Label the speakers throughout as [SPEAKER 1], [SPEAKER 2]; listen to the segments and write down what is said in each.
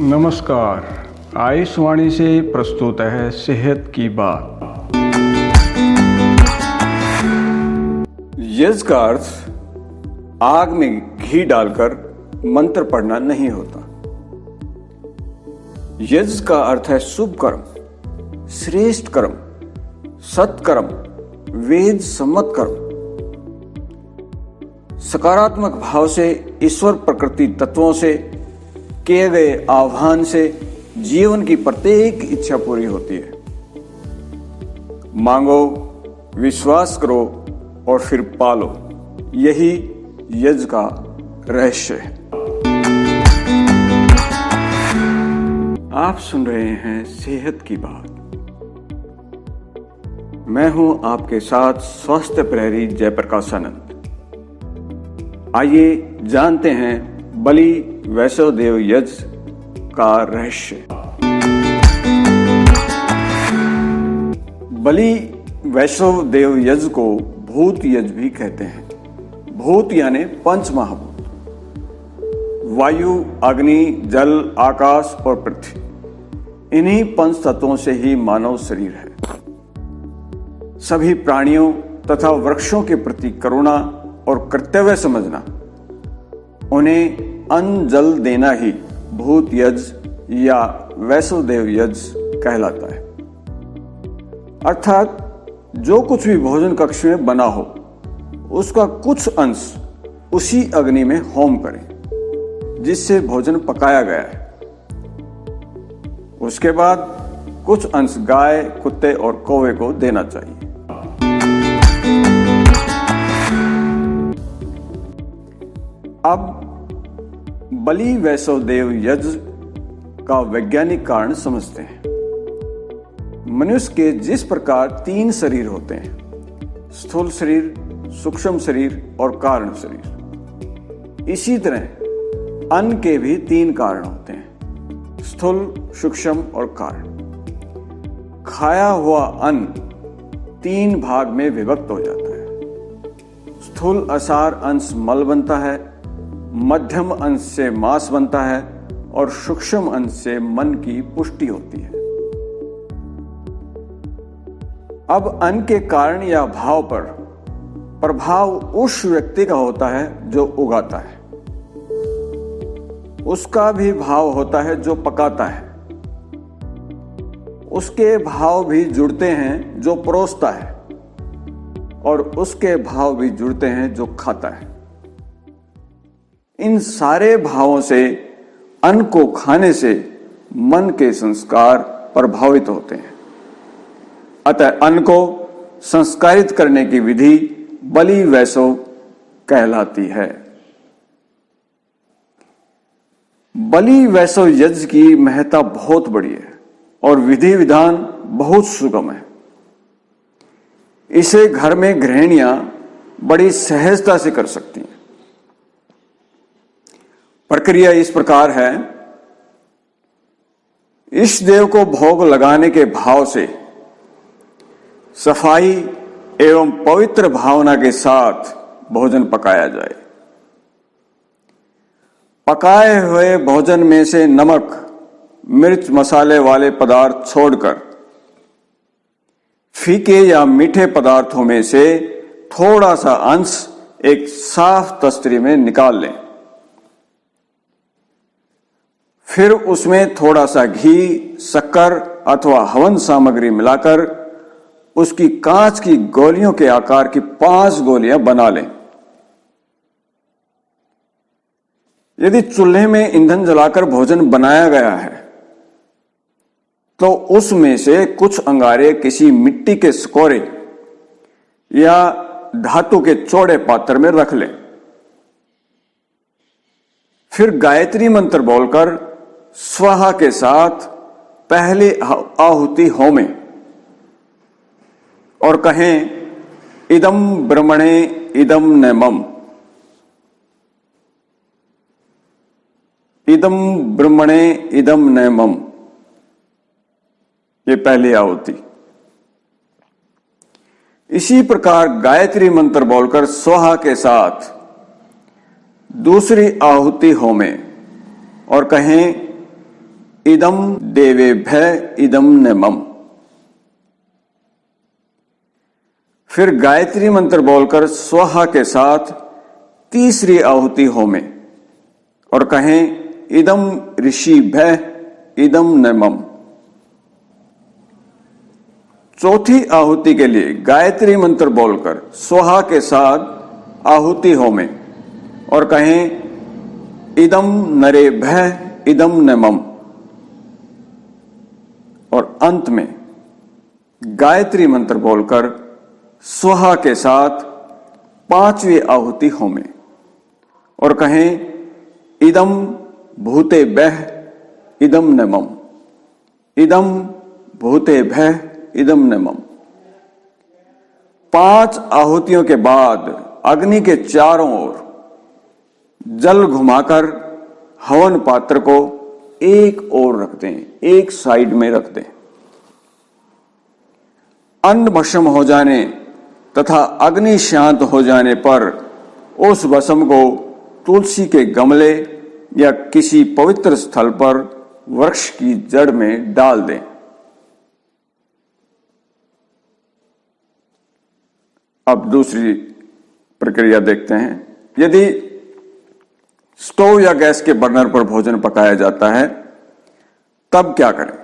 [SPEAKER 1] नमस्कार। आयुष्वाणी से प्रस्तुत है सेहत की बात। यज्ञ का अर्थ आग में घी डालकर मंत्र पढ़ना नहीं होता। यज्ञ का अर्थ है शुभ कर्म, श्रेष्ठ कर्म, सत्कर्म, वेद सम्मत कर्म। सकारात्मक भाव से ईश्वर प्रकृति तत्वों से किए गए आह्वान से जीवन की प्रत्येक इच्छा पूरी होती है। मांगो, विश्वास करो और फिर पालो, यही यज्ञ का रहस्य है। आप सुन रहे हैं सेहत की बात। मैं हूं आपके साथ स्वास्थ्य प्रहरी जयप्रकाश आनंद। आइए जानते हैं बलि वैष्णव देव यज्ञ का रहस्य। बलि वैष्णव देव यज्ञ को भूत यज्ञ भी कहते हैं। भूत यानी पंच महाभूत, वायु, अग्नि, जल, आकाश और पृथ्वी। इन्हीं पंच तत्वों से ही मानव शरीर है। सभी प्राणियों तथा वृक्षों के प्रति करुणा और कर्तव्य समझना, उन्हें अन्न जल देना ही भूत यज्ञ या वैष्णवदेव यज्ञ कहलाता है। अर्थात जो कुछ भी भोजन कक्ष में बना हो उसका कुछ अंश उसी अग्नि में होम करें जिससे भोजन पकाया गया है। उसके बाद कुछ अंश गाय, कुत्ते और कौवे को देना चाहिए। अब बलि वैष्णव देव यज्ञ का वैज्ञानिक कारण समझते हैं। मनुष्य के जिस प्रकार 3 शरीर होते हैं, स्थूल शरीर, सूक्ष्म शरीर और कारण शरीर, इसी तरह अन्न के भी 3 कारण होते हैं, स्थूल, सूक्ष्म और कारण। खाया हुआ अन्न 3 भाग में विभक्त हो जाता है। स्थूल असार अंश मल बनता है, मध्यम अंश से मांस बनता है और सूक्ष्म अंश से मन की पुष्टि होती है। अब अन्न के कारण या भाव पर प्रभाव उस व्यक्ति का होता है जो उगाता है, उसका भी भाव होता है जो पकाता है, उसके भाव भी जुड़ते हैं जो परोसता है और उसके भाव भी जुड़ते हैं जो खाता है। इन सारे भावों से अन्न को खाने से मन के संस्कार प्रभावित होते हैं। अतः अन्न को संस्कारित करने की विधि बलि वैष्णव कहलाती है। बलि वैष्णव यज्ञ की महत्ता बहुत बड़ी है और विधि विधान बहुत सुगम है। इसे घर में गृहिणियां बड़ी सहजता से कर सकती हैं। प्रक्रिया इस प्रकार है। इस देव को भोग लगाने के भाव से सफाई एवं पवित्र भावना के साथ भोजन पकाया जाए। पकाए हुए भोजन में से नमक, मिर्च, मसाले वाले पदार्थ छोड़कर फीके या मीठे पदार्थों में से थोड़ा सा अंश एक साफ तस्तरी में निकाल लें। फिर उसमें थोड़ा सा घी, शक्कर अथवा हवन सामग्री मिलाकर उसकी कांच की गोलियों के आकार की 5 गोलियां बना लें। यदि चूल्हे में ईंधन जलाकर भोजन बनाया गया है तो उसमें से कुछ अंगारे किसी मिट्टी के सकोरे या धातु के चौड़े पात्र में रख लें। फिर गायत्री मंत्र बोलकर स्वाहा के साथ पहले आहुति होमें और कहें इदम ब्रह्मणे इदम न मम, इदम ब्रह्मणे इदम न मम। ये पहली आहुति। इसी प्रकार गायत्री मंत्र बोलकर स्वाहा के साथ दूसरी आहुति होमें और कहें इदम देवेभ्य इदम न मम। फिर गायत्री मंत्र बोलकर स्वाहा के साथ तीसरी आहुति होमे और कहें इदम ऋषिभ्य इदम न मम। चौथी आहुति के लिए गायत्री मंत्र बोलकर स्वाहा के साथ आहुति होमे और कहें इदम नरेभ्य इदम न मम। और अंत में गायत्री मंत्र बोलकर स्वाहा के साथ पांचवी आहुति होमे और कहें इदम भूतेभ्यः इदम न मम। इदम भूतेभ्यः इदम न मम। 5 आहुतियों के बाद अग्नि के चारों ओर जल घुमाकर हवन पात्र को एक ओर रख दें, एक साइड में रख दें। अन्न भस्म हो जाने तथा अग्नि शांत हो जाने पर उस भस्म को तुलसी के गमले या किसी पवित्र स्थल पर वृक्ष की जड़ में डाल दें। अब दूसरी प्रक्रिया देखते हैं। यदि स्टोव या गैस के बर्नर पर भोजन पकाया जाता है तब क्या करें?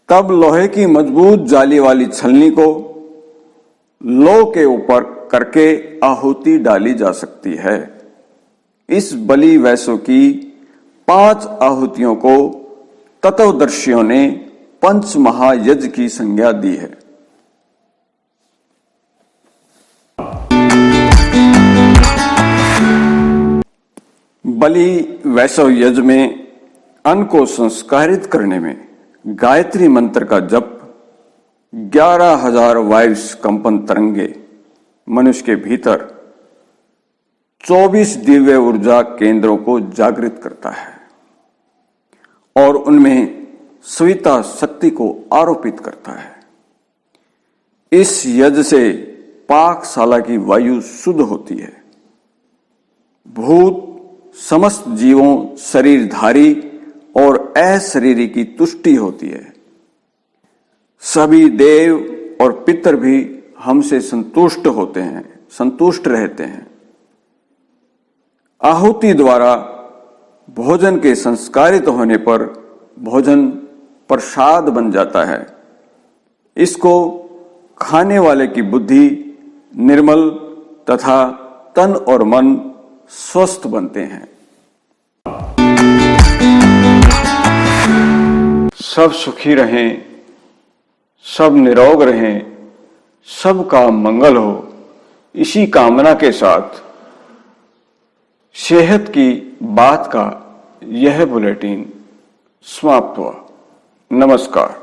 [SPEAKER 1] तब लोहे की मजबूत जाली वाली छलनी को लो के ऊपर करके आहुति डाली जा सकती है। इस बलि वैसों की 5 आहुतियों को तत्वदर्शियों ने पंच महायज्ञ की संज्ञा दी है। बलि वैसव यज्ञ में अन्न को संस्कारित करने में गायत्री मंत्र का जप 11,000 वाइव्स कंपन तरंगे मनुष्य के भीतर 24 दिव्य ऊर्जा केंद्रों को जागृत करता है और उनमें सविता शक्ति को आरोपित करता है। इस यज्ञ से पाकशाला की वायु शुद्ध होती है। भूत समस्त जीवों शरीरधारी और अशरीरी की तुष्टि होती है। सभी देव और पितर भी हमसे संतुष्ट होते हैं, संतुष्ट रहते हैं। आहुति द्वारा भोजन के संस्कारित होने पर भोजन प्रसाद बन जाता है। इसको खाने वाले की बुद्धि निर्मल तथा तन और मन स्वस्थ बनते हैं। सब सुखी रहें, सब निरोग रहें, सबका मंगल हो, इसी कामना के साथ सेहत की बात का यह बुलेटिन समाप्त हुआ। नमस्कार।